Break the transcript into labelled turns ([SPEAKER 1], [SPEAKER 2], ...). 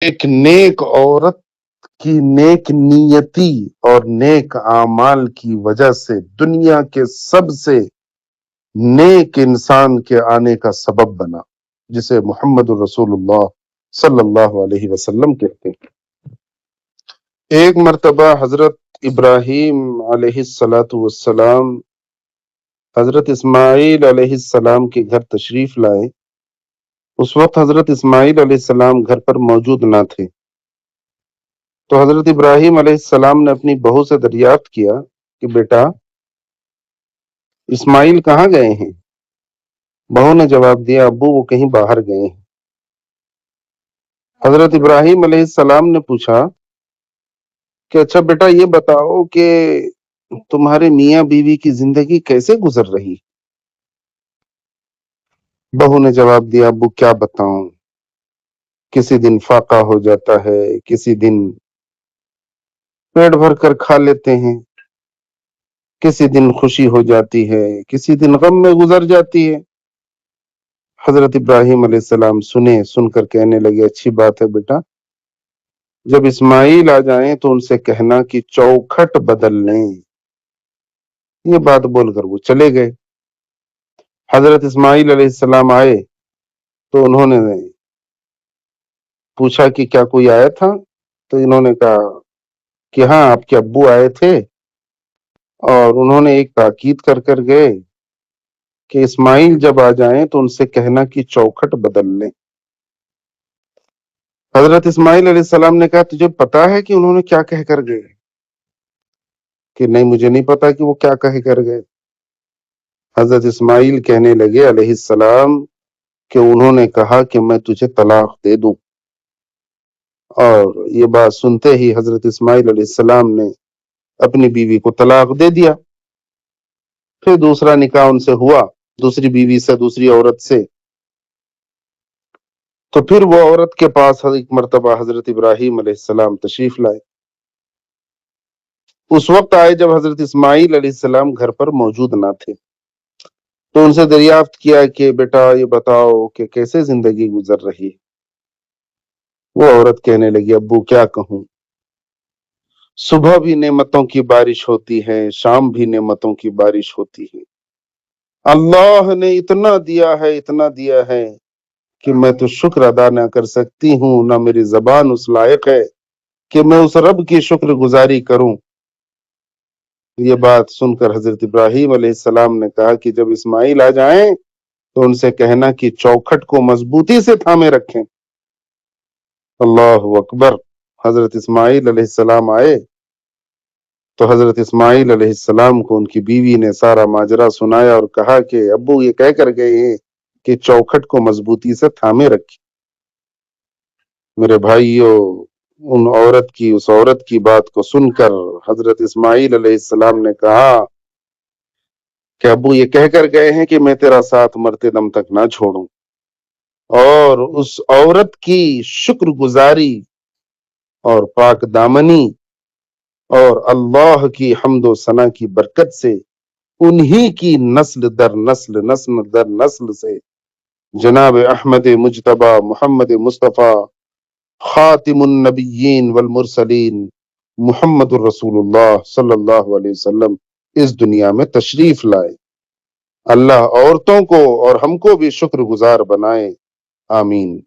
[SPEAKER 1] ایک نیک عورت کی نیک نیتی اور نیک اعمال کی وجہ سے دنیا کے سب سے نیک انسان کے آنے کا سبب بنا، جسے محمد الرسول اللہ صلی اللہ علیہ وسلم کہتے ہیں۔ ایک مرتبہ حضرت ابراہیم علیہ السلام حضرت اسماعیل علیہ السلام کے گھر تشریف لائے۔ اس وقت حضرت اسماعیل علیہ السلام گھر پر موجود نہ تھے، تو حضرت ابراہیم علیہ السلام نے اپنی بہو سے دریافت کیا کہ بیٹا اسماعیل کہاں گئے ہیں؟ بہو نے جواب دیا ابو وہ کہیں باہر گئے ہیں۔ حضرت ابراہیم علیہ السلام نے پوچھا کہ اچھا بیٹا یہ بتاؤ کہ تمہارے میاں بیوی کی زندگی کیسے گزر رہی؟ بہو نے جواب دیا ابو کیا بتاؤں، کسی دن فاقہ ہو جاتا ہے، کسی دن پیٹ بھر کر کھا لیتے ہیں، کسی دن خوشی ہو جاتی ہے، کسی دن غم میں گزر جاتی ہے۔ حضرت ابراہیم علیہ السلام سن کر کہنے لگے اچھی بات ہے بیٹا، جب اسماعیل آ جائیں تو ان سے کہنا کہ چوکھٹ بدل لیں۔ یہ بات بول کر وہ چلے گئے۔ حضرت اسماعیل علیہ السلام آئے تو انہوں نے پوچھا کہ کیا کوئی آیا تھا؟ تو انہوں نے کہا کہ ہاں آپ کے ابو آئے تھے اور انہوں نے ایک تاکید کر کر گئے کہ اسماعیل جب آ جائیں تو ان سے کہنا کہ چوکھٹ بدل لیں۔ حضرت اسماعیل علیہ السلام نے کہا تجھے پتا ہے کہ انہوں نے کیا کہہ کر گئے؟ کہ نہیں مجھے نہیں پتا کہ وہ کیا کہہ کر گئے۔ حضرت اسماعیل کہنے لگے علیہ السلام کہ انہوں نے کہا کہ میں تجھے طلاق دے دوں، اور یہ بات سنتے ہی حضرت اسماعیل علیہ السلام نے اپنی بیوی کو طلاق دے دیا۔ پھر دوسرا نکاح ان سے ہوا، دوسری بیوی سے، دوسری عورت سے۔ تو پھر وہ عورت کے پاس ایک مرتبہ حضرت ابراہیم علیہ السلام تشریف لائے۔ اس وقت آئے جب حضرت اسماعیل علیہ السلام گھر پر موجود نہ تھے، تو ان سے دریافت کیا کہ بیٹا یہ بتاؤ کہ کیسے زندگی گزر رہی؟ وہ عورت کہنے لگی ابو کیا کہوں، صبح بھی نعمتوں کی بارش ہوتی ہے، شام بھی نعمتوں کی بارش ہوتی ہے، اللہ نے اتنا دیا ہے کہ میں تو شکر ادا نہ کر سکتی ہوں، نہ میری زبان اس لائق ہے کہ میں اس رب کی شکر گزاری کروں۔ یہ بات سن کر حضرت ابراہیم علیہ السلام نے کہا کہ جب اسماعیل آ جائیں تو ان سے کہنا کہ چوکھٹ کو مضبوطی سے تھامے رکھیں۔ اللہ اکبر۔ حضرت اسماعیل علیہ السلام آئے تو حضرت اسماعیل علیہ السلام کو ان کی بیوی نے سارا ماجرا سنایا اور کہا کہ ابو یہ کہہ کر گئے ہیں کہ چوکھٹ کو مضبوطی سے تھامے رکھیں۔ میرے بھائیوں، اس عورت کی بات کو سن کر حضرت اسماعیل علیہ السلام نے کہا کہ ابو یہ کہہ کر گئے ہیں کہ میں تیرا ساتھ مرتے دم تک نہ چھوڑوں، اور اس عورت کی شکر گزاری اور پاک دامنی اور اللہ کی حمد و ثنا کی برکت سے انہی کی نسل در نسل سے جناب احمد مجتبی محمد مصطفیٰ خاتم النبیین والمرسلین محمد الرسول اللہ صلی اللہ علیہ وسلم اس دنیا میں تشریف لائے۔ اللہ عورتوں کو اور ہم کو بھی شکر گزار بنائے، آمین۔